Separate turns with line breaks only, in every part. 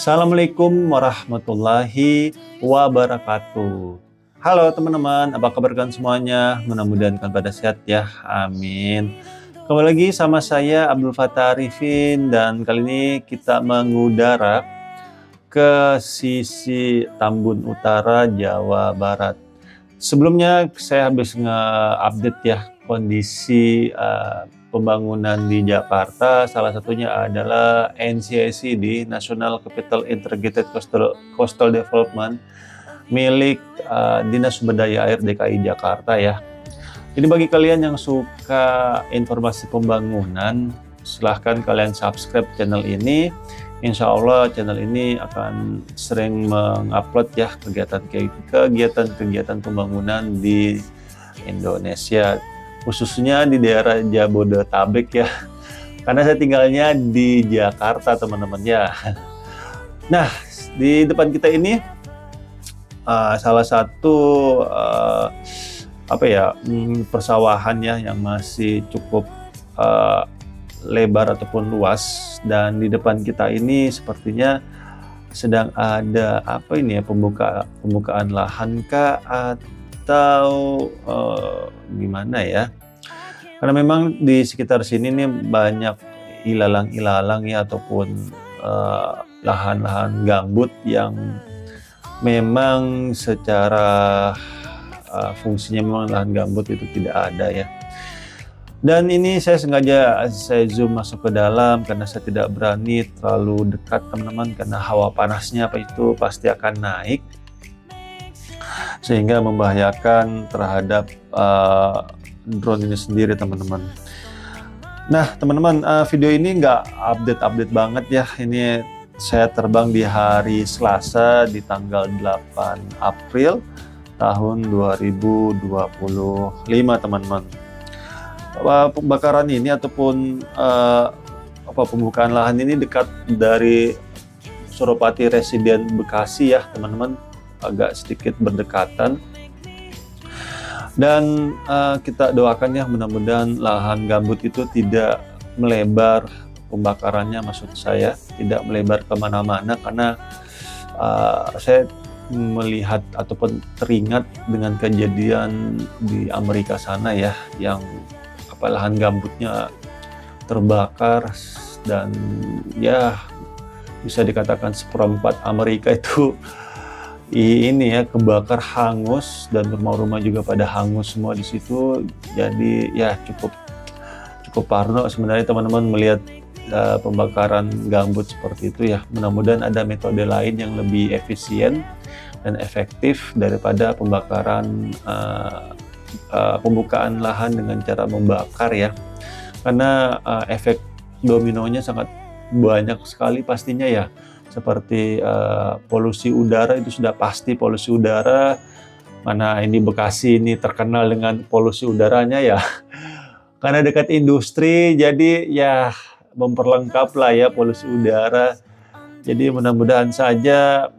Assalamualaikum warahmatullahi wabarakatuh. Halo teman-teman, apa kabar kalian semuanya? Mudah-mudahan kalian pada sehat ya, amin. Kembali lagi sama saya Abdul Fattah Arifin, dan kali ini kita mengudara ke sisi Tambun Utara, Jawa Barat. Sebelumnya saya habis nge-update ya kondisi pembangunan di Jakarta, salah satunya adalah NCIC di National Capital Integrated Coastal Development milik Dinas Sumber Daya Air DKI Jakarta ya. Jadi bagi kalian yang suka informasi pembangunan, silahkan kalian subscribe channel ini. Insya Allah channel ini akan sering mengupload ya kegiatan-kegiatan pembangunan di Indonesia, khususnya di daerah Jabodetabek ya, karena saya tinggalnya di Jakarta teman-teman ya. Nah, di depan kita ini salah satu persawahan ya yang masih cukup lebar ataupun luas, dan di depan kita ini sepertinya sedang ada pembukaan lahan kah atau gimana ya, karena memang di sekitar sini nih banyak ilalang-ilalang ya ataupun lahan-lahan gambut yang memang secara fungsinya memang lahan gambut itu tidak ada ya. Dan ini saya sengaja zoom masuk ke dalam karena saya tidak berani terlalu dekat teman-teman, karena hawa panasnya itu pasti akan naik sehingga membahayakan terhadap drone ini sendiri teman-teman. Nah teman-teman, video ini nggak update banget ya. Ini saya terbang di hari Selasa di tanggal 8 April tahun 2025 teman-teman. Pembakaran ini ataupun pembukaan lahan ini dekat dari Suropati Residen Bekasi ya teman-teman, agak sedikit berdekatan, dan kita doakan ya mudah-mudahan lahan gambut itu tidak melebar, pembakarannya maksud saya tidak melebar kemana-mana, karena saya melihat ataupun teringat dengan kejadian di Amerika sana ya, yang lahan gambutnya terbakar dan ya bisa dikatakan seperempat Amerika itu ini ya kebakar hangus, dan rumah-rumah juga pada hangus semua di situ. Jadi ya cukup parno sebenarnya teman-teman melihat pembakaran gambut seperti itu ya. Mudah-mudahan ada metode lain yang lebih efisien dan efektif daripada pembakaran pembukaan lahan dengan cara membakar ya, karena efek dominonya sangat banyak sekali pastinya ya, seperti polusi udara. Itu sudah pasti polusi udara, mana ini Bekasi ini terkenal dengan polusi udaranya ya karena dekat industri, jadi ya memperlengkap lah ya polusi udara. Jadi mudah-mudahan saja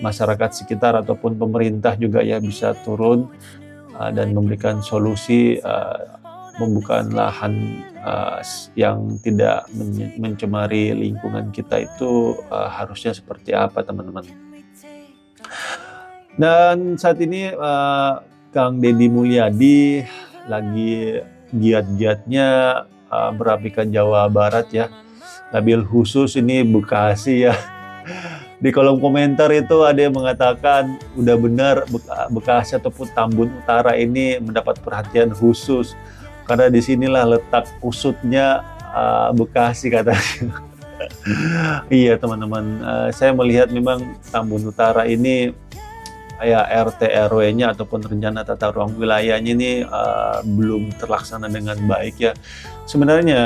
masyarakat sekitar ataupun pemerintah juga ya bisa turun dan memberikan solusi pembukaan lahan yang tidak mencemari lingkungan kita itu harusnya seperti apa teman-teman. Dan saat ini Kang Deddy Mulyadi lagi giat-giatnya merapikan Jawa Barat ya, labil khusus ini Bekasi ya. Di kolom komentar itu ada yang mengatakan udah benar Bekasi ataupun Tambun Utara ini mendapat perhatian khusus karena disinilah letak pusutnya Bekasi katanya. Iya teman-teman, saya melihat memang Tambun Utara ini ya RT RW-nya ataupun rencana tata ruang wilayahnya ini belum terlaksana dengan baik ya. Sebenarnya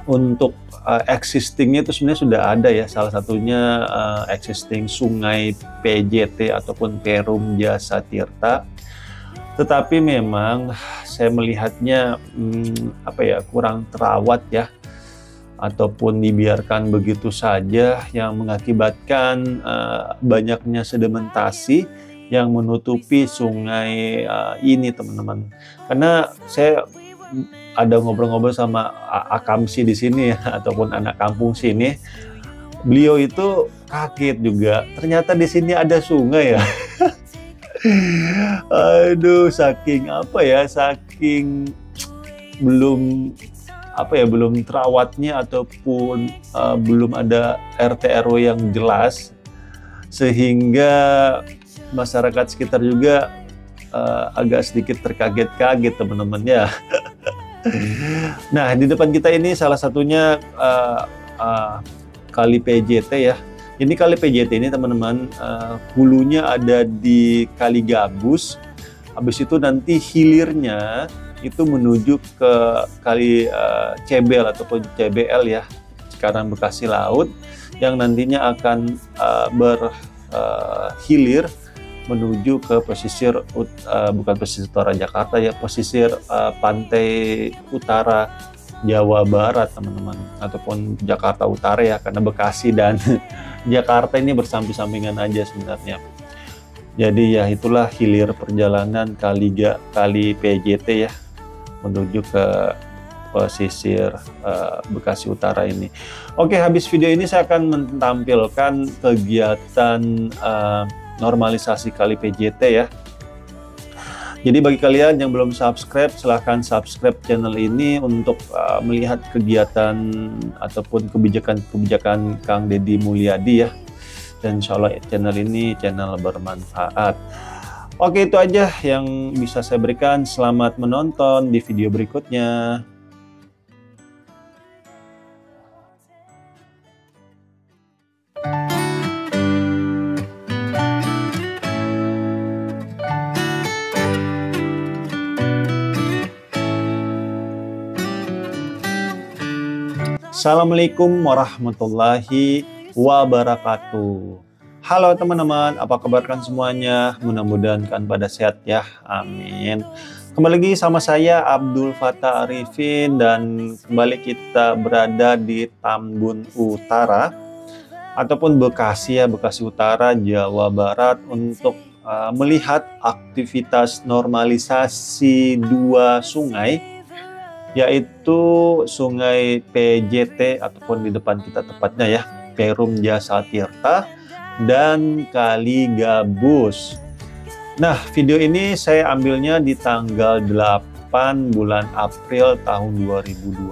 untuk existingnya itu sebenarnya sudah ada ya, salah satunya existing sungai PJT ataupun Perum Jasa Tirta, tetapi memang saya melihatnya kurang terawat ya, ataupun dibiarkan begitu saja, yang mengakibatkan banyaknya sedimentasi yang menutupi sungai ini teman-teman. Karena saya ada ngobrol-ngobrol sama Akamsi di sini ya, ataupun anak kampung sini, beliau itu kaget juga. Ternyata di sini ada sungai ya. Aduh, saking apa ya, saking belum apa ya, belum terawatnya ataupun belum ada RT RW yang jelas, sehingga masyarakat sekitar juga agak sedikit terkaget-kaget teman-teman ya. Nah, di depan kita ini salah satunya Kali PJT ya. Ini Kali PJT ini teman-teman, hulunya ada di Kali Gabus. Habis itu nanti hilirnya itu menuju ke Kali Cebel ataupun CBL ya, Cikarang Bekasi Laut, yang nantinya akan berhilir menuju ke pesisir bukan pesisir utara Jakarta ya, pesisir pantai utara Jawa Barat teman-teman, ataupun Jakarta Utara ya, karena Bekasi dan Jakarta ini bersamping-sampingan aja sebenarnya. Jadi ya itulah hilir perjalanan Kali PJT ya, menuju ke pesisir Bekasi Utara ini. Oke, habis video ini saya akan menampilkan kegiatan normalisasi Kali PJT ya. Jadi bagi kalian yang belum subscribe, silahkan subscribe channel ini untuk melihat kegiatan ataupun kebijakan-kebijakan Kang Deddy Mulyadi ya. Dan insya Allah channel ini channel bermanfaat. Oke, itu aja yang bisa saya berikan. Selamat menonton di video berikutnya. Assalamualaikum warahmatullahi wabarakatuh. Halo teman-teman, apa kabar kan semuanya? Mudah-mudahan kan pada sehat ya, amin. Kembali lagi sama saya Abdul Fattah Arifin, dan kembali kita berada di Tambun Utara ataupun Bekasi ya, Bekasi Utara, Jawa Barat, untuk melihat aktivitas normalisasi dua sungai, yaitu Sungai PJT ataupun di depan kita tepatnya ya, Perum Jasa Tirta, dan Kali Gabus. Nah, video ini saya ambilnya di tanggal 8 bulan April tahun 2025.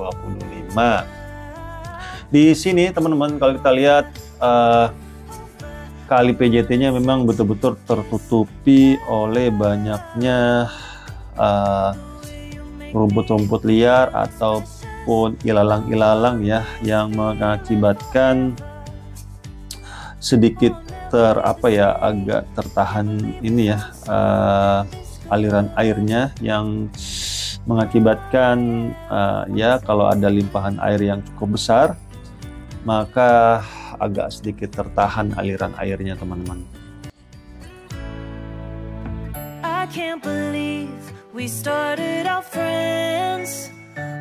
Di sini teman-teman, kalau kita lihat Kali PJT-nya memang betul-betul tertutupi oleh banyaknya rumput-rumput liar ataupun ilalang-ilalang ya, yang mengakibatkan sedikit agak tertahan ini ya, aliran airnya, yang mengakibatkan ya kalau ada limpahan air yang cukup besar maka agak sedikit tertahan aliran airnya teman-teman. I can't believe we started our friends.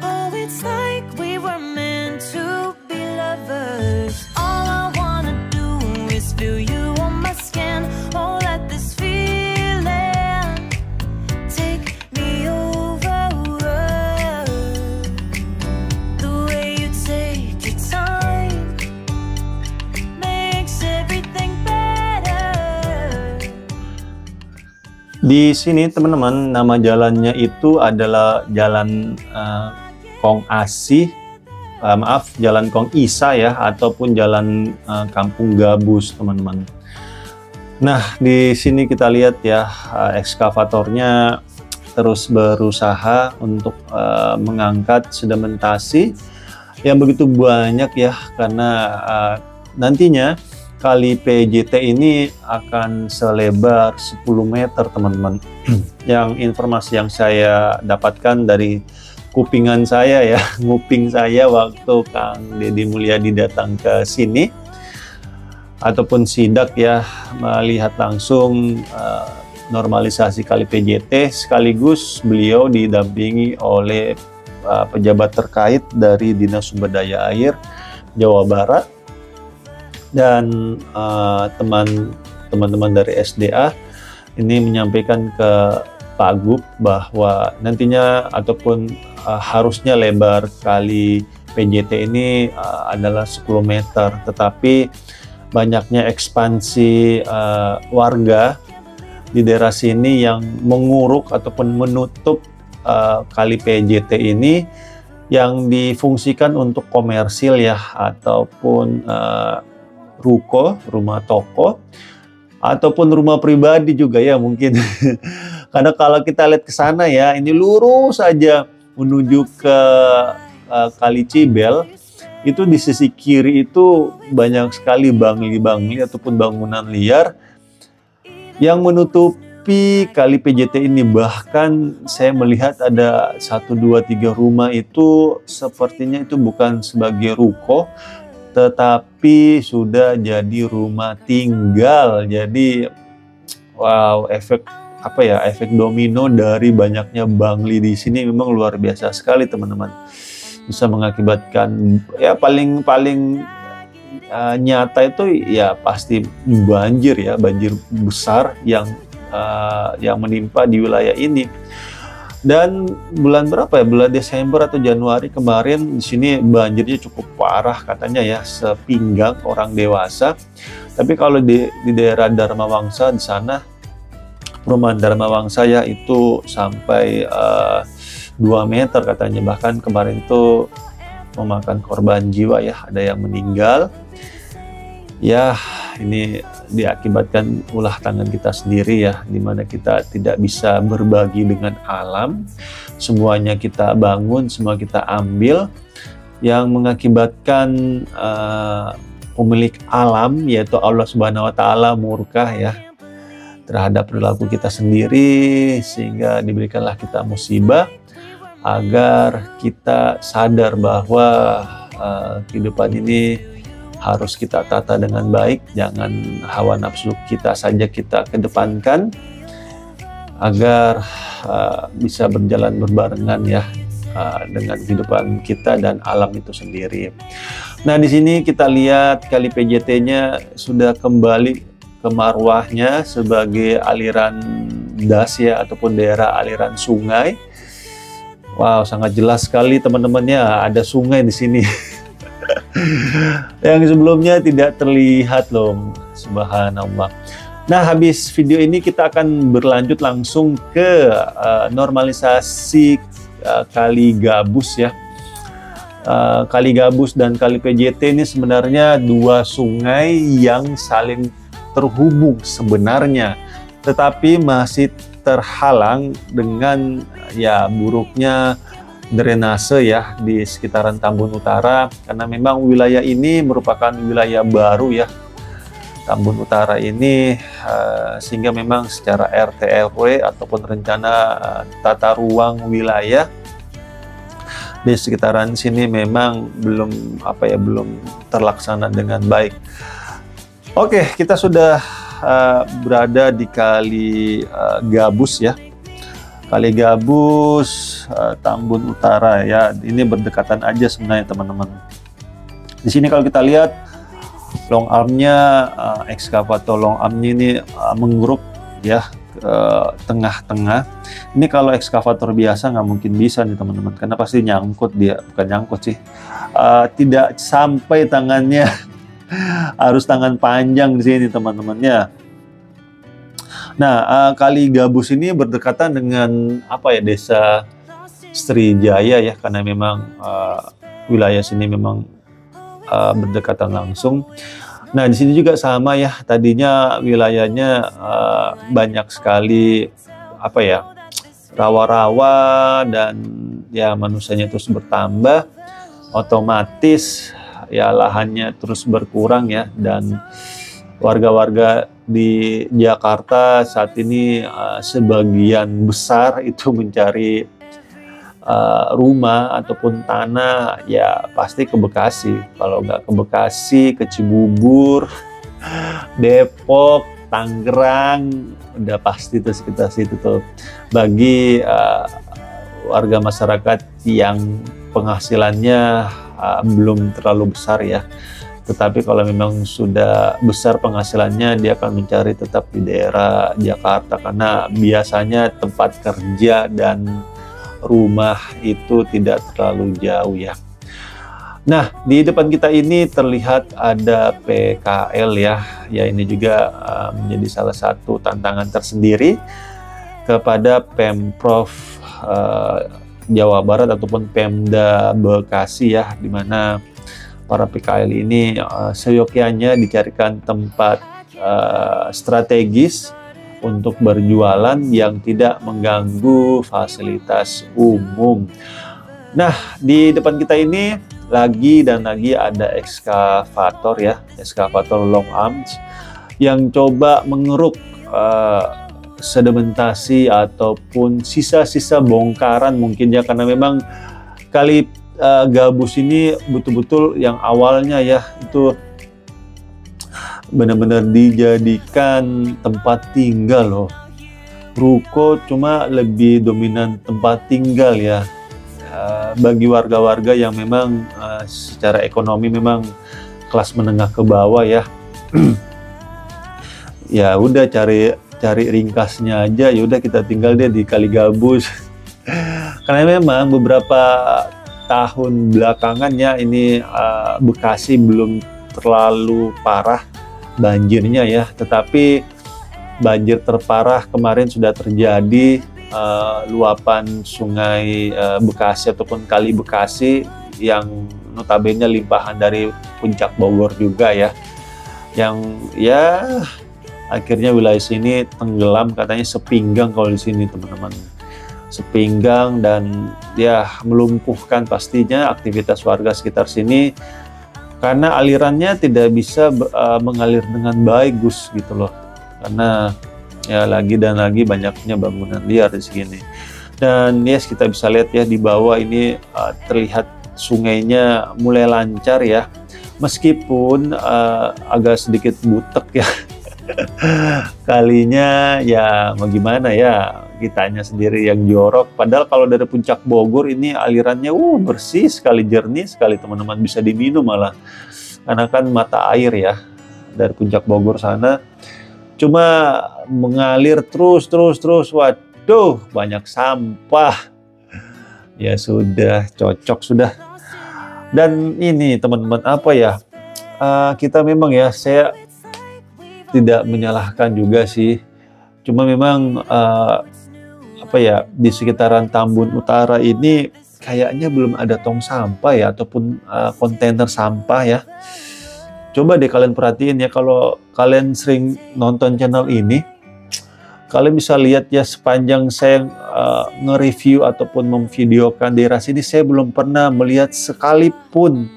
Oh, it's like we were meant to be lovers. All I wanna do is feel you on my skin. Oh, let this feeling take me over. The way you take your time makes everything better. Di sini teman-teman, nama jalannya itu adalah Jalan Kong Asih, Jalan Kong Isa ya, ataupun Jalan Kampung Gabus teman-teman. Nah, di sini kita lihat ya, ekskavatornya terus berusaha untuk mengangkat sedimentasi yang begitu banyak ya, karena nantinya Kali PJT ini akan selebar 10 meter teman-teman. Yang informasi yang saya dapatkan dari kupingan saya ya, nguping saya waktu Kang Deddy Mulyadi datang ke sini ataupun sidak ya, melihat langsung normalisasi Kali PJT, sekaligus beliau didampingi oleh pejabat terkait dari Dinas Sumber Daya Air Jawa Barat dan teman-teman dari SDA ini menyampaikan ke Pak Gub bahwa nantinya ataupun harusnya lebar kali PJT ini adalah 10 meter, tetapi banyaknya ekspansi warga di daerah sini yang menguruk ataupun menutup kali PJT ini yang difungsikan untuk komersil ya, ataupun ruko, rumah toko, ataupun rumah pribadi juga ya mungkin. Karena kalau kita lihat ke sana ya, ini lurus saja menuju ke Kali Cibel, itu di sisi kiri itu banyak sekali bangli-bangli ataupun bangunan liar yang menutupi kali PJT ini. Bahkan saya melihat ada 1, 2, 3 rumah itu sepertinya itu bukan sebagai ruko, tetapi sudah jadi rumah tinggal. Jadi wow, efek domino dari banyaknya bangli di sini memang luar biasa sekali teman-teman. Bisa mengakibatkan ya paling nyata itu ya pasti banjir ya, banjir besar yang menimpa di wilayah ini. Dan bulan berapa ya, bulan Desember atau Januari kemarin di sini banjirnya cukup parah katanya ya, sepinggang orang dewasa. Tapi kalau di daerah Dharma Wangsa di sana, perumahan Dharma Wangsa ya, itu sampai 2 meter katanya. Bahkan kemarin itu memakan korban jiwa ya, ada yang meninggal. Ya, ini diakibatkan ulah tangan kita sendiri ya, dimana kita tidak bisa berbagi dengan alam. Semuanya kita bangun, semua kita ambil, yang mengakibatkan pemilik alam yaitu Allah Subhanahu wa Ta'ala murka ya terhadap perilaku kita sendiri, sehingga diberikanlah kita musibah agar kita sadar bahwa kehidupan ini harus kita tata dengan baik. Jangan hawa nafsu kita saja kita kedepankan, agar bisa berjalan berbarengan ya dengan kehidupan kita dan alam itu sendiri. Nah, di sini kita lihat kali PJT-nya sudah kembali ke marwahnya sebagai aliran das ya, ataupun daerah aliran sungai. Wow, sangat jelas sekali teman-temannya, ada sungai di sini. Yang sebelumnya tidak terlihat loh, subhanallah. Nah, habis video ini kita akan berlanjut langsung ke normalisasi Kali Gabus ya. Kali Gabus dan Kali PJT ini sebenarnya 2 sungai yang saling terhubung sebenarnya, tetapi masih terhalang dengan ya buruknya drainase ya di sekitaran Tambun Utara, karena memang wilayah ini merupakan wilayah baru ya, Tambun Utara ini, sehingga memang secara RT RW ataupun rencana tata ruang wilayah di sekitaran sini memang belum terlaksana dengan baik. Oke, kita sudah berada di Kali Gabus ya. Kali Gabus, Tambun Utara ya, ini berdekatan aja sebenarnya teman-teman. Di sini kalau kita lihat long armnya, ekskavator long armnya ini menggeruk ya ke tengah-tengah. Ini kalau ekskavator biasa nggak mungkin bisa nih teman-teman, karena pasti nyangkut dia, bukan nyangkut sih, tidak sampai tangannya, harus tangan panjang di sini teman-temannya. Nah, Kali Gabus ini berdekatan dengan desa Srijaya ya, karena memang wilayah sini memang berdekatan langsung. Nah, di sini juga sama ya, tadinya wilayahnya banyak sekali rawa-rawa, dan ya manusianya terus bertambah, otomatis ya lahannya terus berkurang ya, dan warga-warga di Jakarta saat ini sebagian besar itu mencari rumah ataupun tanah ya pasti ke Bekasi. Kalau nggak ke Bekasi, ke Cibubur, Depok, Tangerang, udah pasti tuh sekitar situ tuh. Bagi warga masyarakat yang penghasilannya belum terlalu besar ya, tetapi kalau memang sudah besar penghasilannya, dia akan mencari tetap di daerah Jakarta, karena biasanya tempat kerja dan rumah itu tidak terlalu jauh ya. Nah, di depan kita ini terlihat ada PKL ya. Ya, ini juga menjadi salah satu tantangan tersendiri kepada Pemprov Jawa Barat ataupun Pemda Bekasi ya, di mana para PKL ini seyogyanya dicarikan tempat strategis untuk berjualan yang tidak mengganggu fasilitas umum. Nah, di depan kita ini lagi dan lagi ada ekskavator ya, ekskavator long arms yang coba mengeruk sedimentasi ataupun sisa-sisa bongkaran mungkin ya, karena memang kali Gabus ini betul-betul yang awalnya ya itu benar-benar dijadikan tempat tinggal loh. Ruko cuma lebih dominan tempat tinggal ya, bagi warga-warga yang memang secara ekonomi memang kelas menengah ke bawah ya. Ya udah cari ringkasnya aja, ya udah kita tinggal deh di Kali Gabus. Karena memang beberapa tahun belakangan ya ini Bekasi belum terlalu parah banjirnya ya, tetapi banjir terparah kemarin sudah terjadi luapan sungai Bekasi ataupun Kali Bekasi yang notabene limpahan dari Puncak Bogor juga ya, yang ya akhirnya wilayah sini tenggelam, katanya sepinggang kalau di sini teman-teman, sepinggang, dan ya melumpuhkan pastinya aktivitas warga sekitar sini karena alirannya tidak bisa mengalir dengan baik Gus gitu loh, karena ya lagi dan lagi banyaknya bangunan liar di sini. Dan yes, kita bisa lihat ya di bawah ini terlihat sungainya mulai lancar ya, meskipun agak sedikit butek ya. Kalinya ya mau gimana ya, kitanya sendiri yang jorok, padahal kalau dari Puncak Bogor ini alirannya bersih sekali, jernih sekali teman-teman, bisa diminum malah, karena kan mata air ya dari Puncak Bogor sana, cuma mengalir terus, waduh banyak sampah. Ya sudah, cocok sudah. Dan ini teman-teman apa ya, kita memang ya, saya tidak menyalahkan juga sih, cuma memang apa ya, di sekitaran Tambun Utara ini kayaknya belum ada tong sampah ya, ataupun kontainer sampah ya. Coba deh kalian perhatiin ya, kalau kalian sering nonton channel ini, kalian bisa lihat ya, sepanjang saya nge-review ataupun memvideokan daerah sini, saya belum pernah melihat sekalipun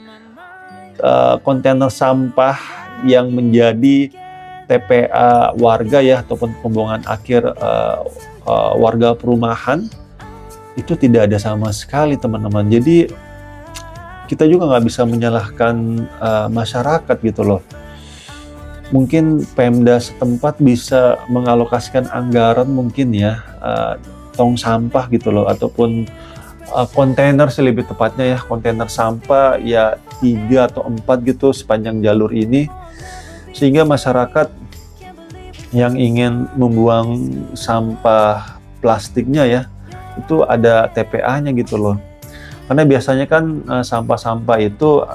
kontainer sampah yang menjadi TPA warga ya, ataupun pembuangan akhir warga perumahan, itu tidak ada sama sekali teman-teman. Jadi kita juga nggak bisa menyalahkan masyarakat gitu loh. Mungkin Pemda setempat bisa mengalokasikan anggaran mungkin ya, tong sampah gitu loh, ataupun kontainer sih lebih tepatnya ya, kontainer sampah ya 3 atau 4 gitu sepanjang jalur ini, sehingga masyarakat yang ingin membuang sampah plastiknya ya, itu ada TPA-nya gitu loh. Karena biasanya kan sampah-sampah itu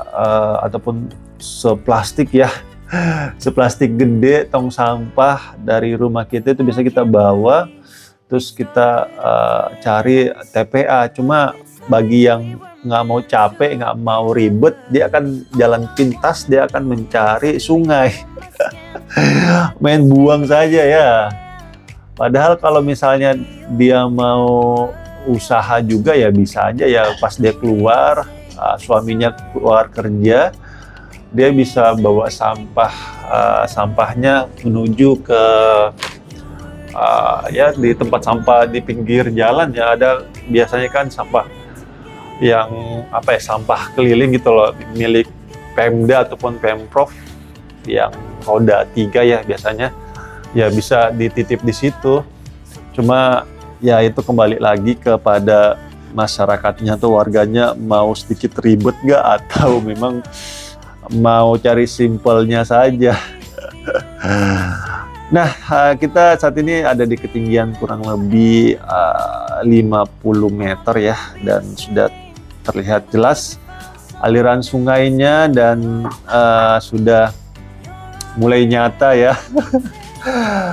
ataupun seplastik ya, seplastik gede tong sampah dari rumah kita itu bisa kita bawa, terus kita cari TPA. Cuma bagi yang nggak mau capek, nggak mau ribet, dia akan jalan pintas, dia akan mencari sungai. Main buang saja ya. Padahal kalau misalnya dia mau usaha juga ya bisa aja ya, pas dia keluar, suaminya keluar kerja, dia bisa bawa sampahnya menuju ke ya di tempat sampah di pinggir jalan ya, ada biasanya kan sampah yang apa ya, sampah keliling gitu loh, milik Pemda ataupun Pemprov yang roda 3 ya biasanya, ya bisa dititip di situ. Cuma ya itu kembali lagi kepada masyarakatnya tuh, warganya mau sedikit ribet nggak, atau memang mau cari simpelnya saja. Nah, kita saat ini ada di ketinggian kurang lebih 50 meter ya, dan sudah terlihat jelas aliran sungainya dan sudah mulai nyata ya.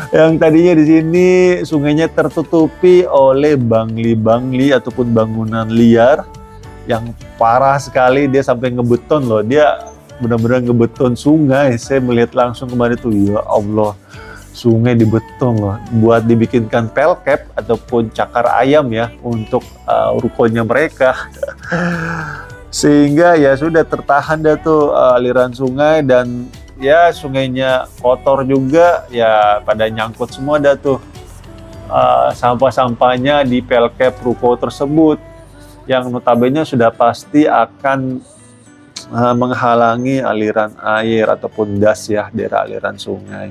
Yang tadinya di sini sungainya tertutupi oleh bangli-bangli ataupun bangunan liar yang parah sekali, dia sampai ngebeton loh, dia benar-benar ngebeton sungai. Saya melihat langsung kemarin tuh, ya Allah, sungai dibeton loh, buat dibikinkan pelkep ataupun cakar ayam ya untuk rukonya mereka. Sehingga ya sudah tertahan dah tuh aliran sungai, dan ya sungainya kotor juga ya, pada nyangkut semua dah tuh sampah-sampahnya di pelkep ruko tersebut, yang notabene sudah pasti akan menghalangi aliran air ataupun das ya dari aliran sungai.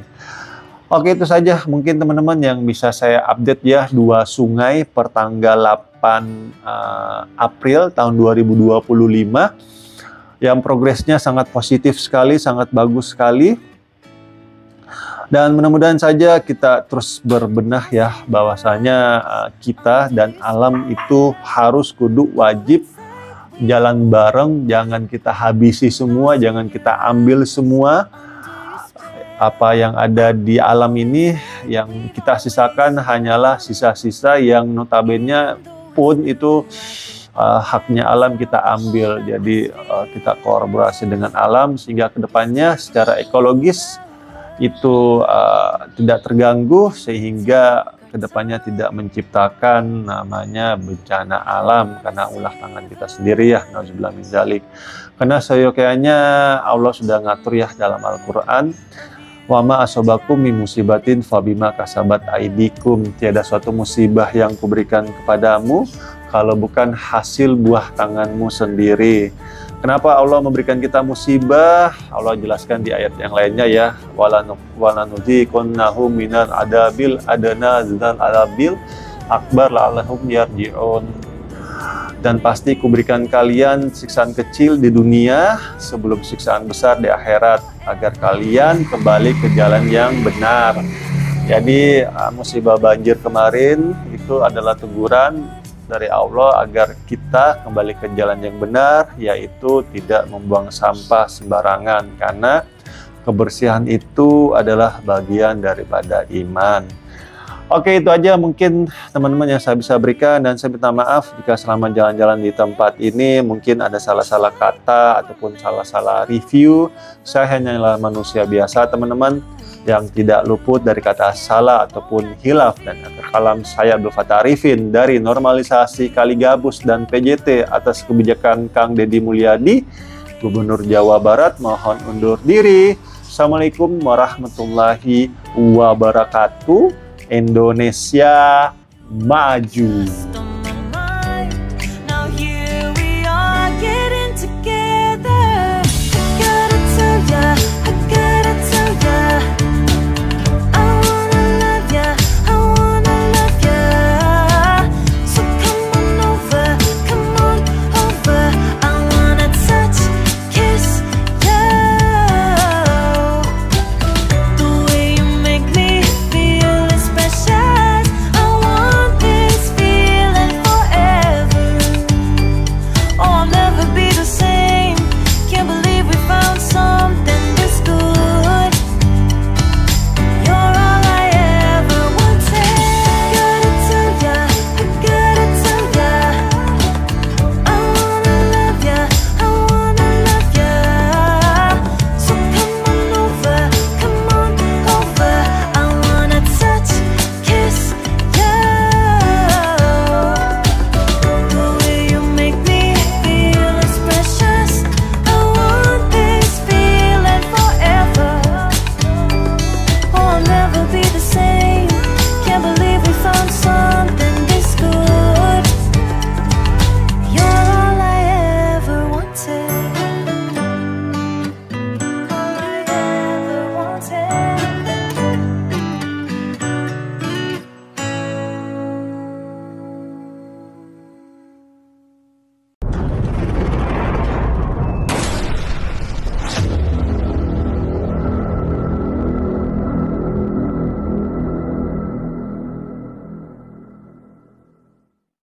Oke, itu saja mungkin teman-teman yang bisa saya update ya, 2 sungai per tanggal 8 April tahun 2025 yang progresnya sangat positif sekali, sangat bagus sekali. Dan mudah-mudahan saja kita terus berbenah ya, bahwasanya kita dan alam itu harus kudu wajib jalan bareng, jangan kita habisi semua, jangan kita ambil semua. Apa yang ada di alam ini, yang kita sisakan hanyalah sisa-sisa yang notabene pun itu haknya alam kita ambil. Jadi kita kolaborasi dengan alam sehingga kedepannya secara ekologis itu tidak terganggu, sehingga kedepannya tidak menciptakan namanya bencana alam karena ulah tangan kita sendiri ya, nauzubillah min dzalik. Karena seyogyanya Allah sudah ngatur ya dalam Al-Quran, wa ma asobakum min musibatin fabima kasabat aidikum, tiada suatu musibah yang kuberikan kepadamu kalau bukan hasil buah tanganmu sendiri. Kenapa Allah memberikan kita musibah? Allah jelaskan di ayat yang lainnya ya, walanudziqannahum minal adabil adana dzal adabil akbar la'allahum yarji'un. Dan pasti kuberikan kalian siksaan kecil di dunia sebelum siksaan besar di akhirat, agar kalian kembali ke jalan yang benar. Jadi musibah banjir kemarin itu adalah teguran dari Allah agar kita kembali ke jalan yang benar, yaitu tidak membuang sampah sembarangan, karena kebersihan itu adalah bagian daripada iman. Oke, itu aja mungkin teman-teman yang saya bisa berikan, dan saya minta maaf jika selama jalan-jalan di tempat ini mungkin ada salah-salah kata ataupun salah-salah review. Saya hanyalah manusia biasa teman-teman, yang tidak luput dari kata salah ataupun hilaf, dan akhir kalam saya Abdul Fattah Arifin dari Normalisasi Kaligabus dan PJT atas kebijakan Kang Deddy Mulyadi, Gubernur Jawa Barat, mohon undur diri. Assalamualaikum warahmatullahi wabarakatuh. Indonesia maju.